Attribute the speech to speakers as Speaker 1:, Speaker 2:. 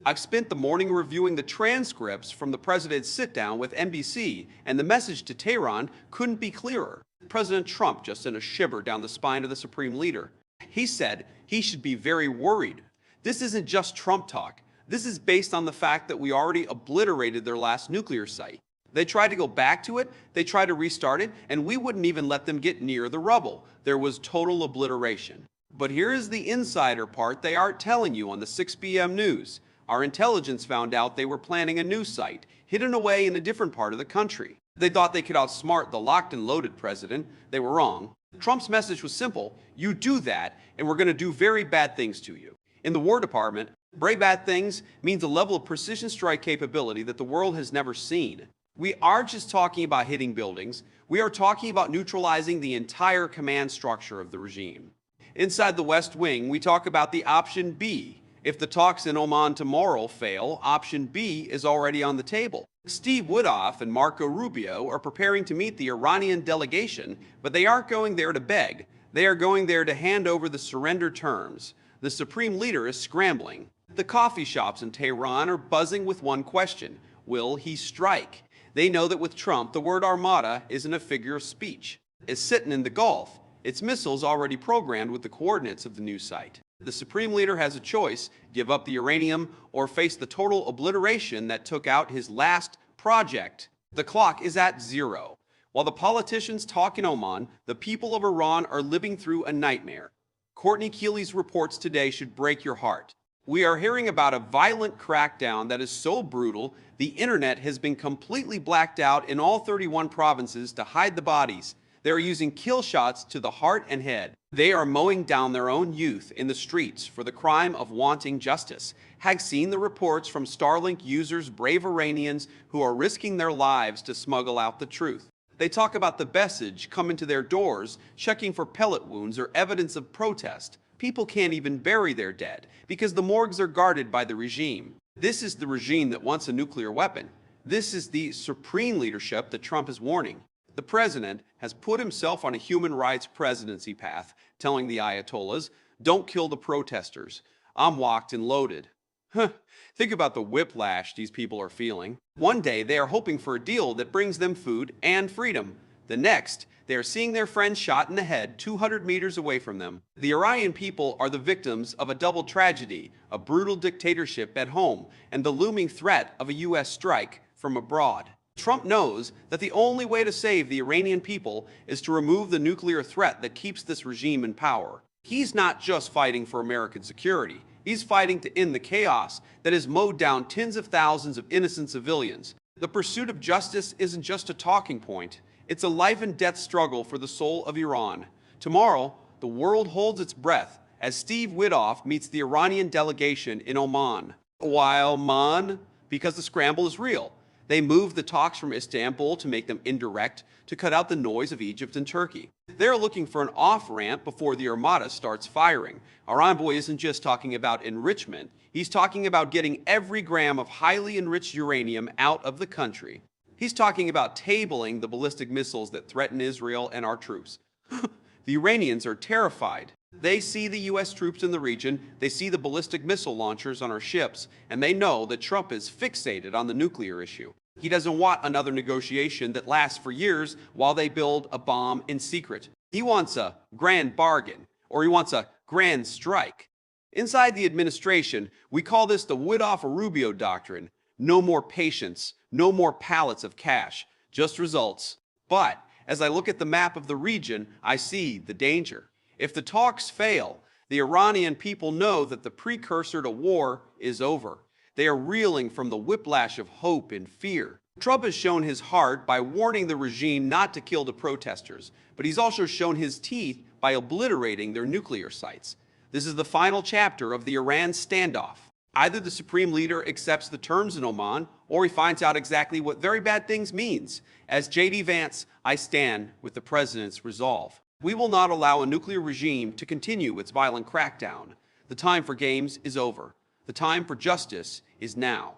Speaker 1: I've spent the morning reviewing the transcripts from the president's sit-down with NBC, and the message to Tehran couldn't be clearer. President Trump just sent a shiver down the spine of the Supreme Leader. He said he should be very worried. This isn't just Trump talk. This is based on the fact that we already obliterated their last nuclear site. They tried to go back to it, they tried to restart it, and we wouldn't even let them get near the rubble. There was total obliteration. But here is the insider part they aren't telling you on the 6 p.m. news. Our intelligence found out they were planning a new site, hidden away in a different part of the country. They thought they could outsmart the locked and loaded president. They were wrong. Trump's message was simple: you do that, and we're going to do very bad things to you. In the War Department, very bad things means a level of precision strike capability that the world has never seen. We aren't just talking about hitting buildings. We are talking about neutralizing the entire command structure of the regime. Inside the West Wing, we talk about the option B. If the talks in Oman tomorrow fail, option B is already on the table. Steve Witkoff and Marco Rubio are preparing to meet the Iranian delegation, but they aren't going there to beg. They are going there to hand over the surrender terms. The Supreme Leader is scrambling. The coffee shops in Tehran are buzzing with one question: will he strike? They know that with Trump, the word Armada isn't a figure of speech. It's sitting in the Gulf. Its missiles already programmed with the coordinates of the new site. The Supreme Leader has a choice: give up the uranium or face the total obliteration that took out his last project. The clock is at 0. While the politicians talk in Oman, the people of Iran are living through a nightmare. Courtney Keeley's reports today should break your heart. We are hearing about a violent crackdown that is so brutal, the internet has been completely blacked out in all 31 provinces to hide the bodies. They are using kill shots to the heart and head. They are mowing down their own youth in the streets for the crime of wanting justice. Have seen the reports from Starlink users, brave Iranians who are risking their lives to smuggle out the truth. They talk about the message coming to their doors, checking for pellet wounds or evidence of protest. People can't even bury their dead because the morgues are guarded by the regime. This is the regime that wants a nuclear weapon. This is the supreme leadership that Trump is warning. The president has put himself on a human rights presidency path, telling the Ayatollahs, don't kill the protesters. I'm locked and loaded. Think about the whiplash these people are feeling. One day they are hoping for a deal that brings them food and freedom. The next, they are seeing their friends shot in the head 200 meters away from them. The Iranian people are the victims of a double tragedy: a brutal dictatorship at home and the looming threat of a US strike from abroad. Trump knows that the only way to save the Iranian people is to remove the nuclear threat that keeps this regime in power. He's not just fighting for American security. He's fighting to end the chaos that has mowed down tens of thousands of innocent civilians. The pursuit of justice isn't just a talking point. It's a life and death struggle for the soul of Iran. Tomorrow, the world holds its breath as Steve Witkoff meets the Iranian delegation in Oman. Why Oman? Because the scramble is real. They moved the talks from Istanbul to make them indirect, to cut out the noise of Egypt and Turkey. They're looking for an off-ramp before the Armada starts firing. Our envoy isn't just talking about enrichment. He's talking about getting every gram of highly enriched uranium out of the country. He's talking about tabling the ballistic missiles that threaten Israel and our troops. The Iranians are terrified. They see the US troops in the region, they see the ballistic missile launchers on our ships, and they know that Trump is fixated on the nuclear issue. He doesn't want another negotiation that lasts for years while they build a bomb in secret. He wants a grand bargain, or he wants a grand strike. Inside the administration, we call this the Witkoff-Rubio doctrine. No more patience, no more pallets of cash, just results. But as I look at the map of the region, I see the danger. If the talks fail, the Iranian people know that the precursor to war is over. They are reeling from the whiplash of hope and fear. Trump has shown his heart by warning the regime not to kill the protesters, but he's also shown his teeth by obliterating their nuclear sites. This is the final chapter of the Iran standoff. Either the Supreme Leader accepts the terms in Oman, or he finds out exactly what very bad things means. As JD Vance, I stand with the President's resolve. We will not allow a nuclear regime to continue its violent crackdown. The time for games is over. The time for justice is now.